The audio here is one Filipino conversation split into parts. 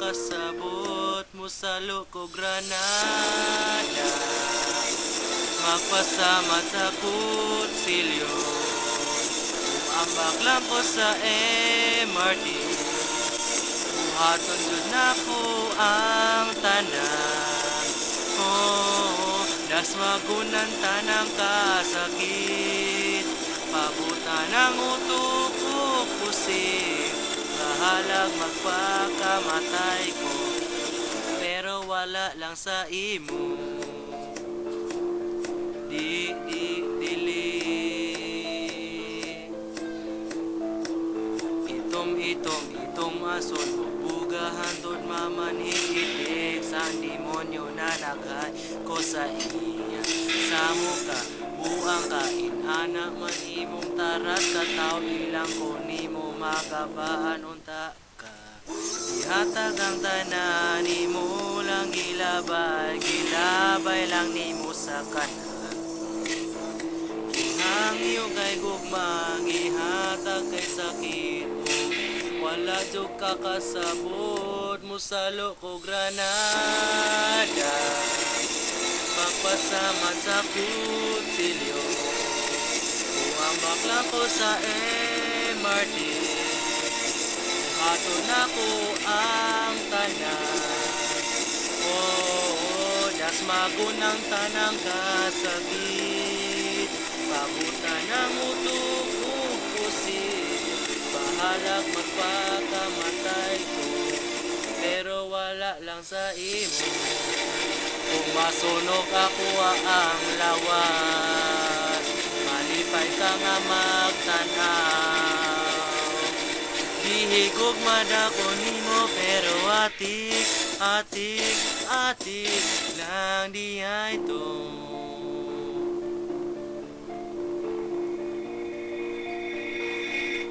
kakasabot mo sa loko Granada. Magpasamat sa kutsilyo, ambak lang ko sa MRT. Buhaton jud nako ang tanan. Oh, das magunan tanang kasakit. Pabutan ang utok ko pusit. Bahalag magpakamatay ko, pero wala lang sa imo. Dili Itom ason bugahan dod mamanhigit sa demonyo na naghay ko sa iya. Sa muka buang kain anak man imong taras kataw ilang ko nimo magabaan unta ka. Ihatag ang tanan nimo lang gilabay lang nimo sa kanan. Ang iyo kay gugma gihatag kay sakit mo, wala jud kakasabot mo sa loko Granada. Magpasamat sa kutsilyo, buambak lang ko sa MRT. Buhaton ako ang tanan. Oh, das magunang tanang kasagit. Pabutan ang utok kong pusit. Bahalag magpakamatay ko, pero wala lang sa imo. Kung masunog ako ang lawas, malipay ka nga magtanaw. Gihigog madako nimo, pero atik lang diya ito.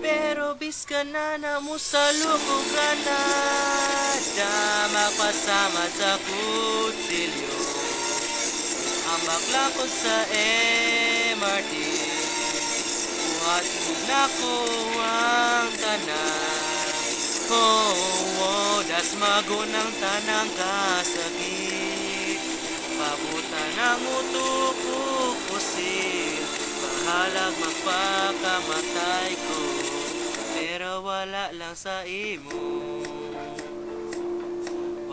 Pero biska na mo sa loko Granada. Magpasamat sa kutsilyo, ambak lang ko sa MRT. Buhat mo na ko ang tanan. Oh, das magunang tanang kasakit. Pabutan ang utok ko pusit. Bahalag magpakamatay ko, pero wala lang sa imo.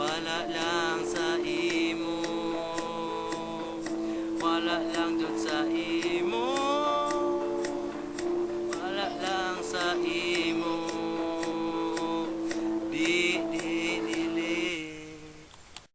Wala lang sa imo. Wala lang jud sa imo.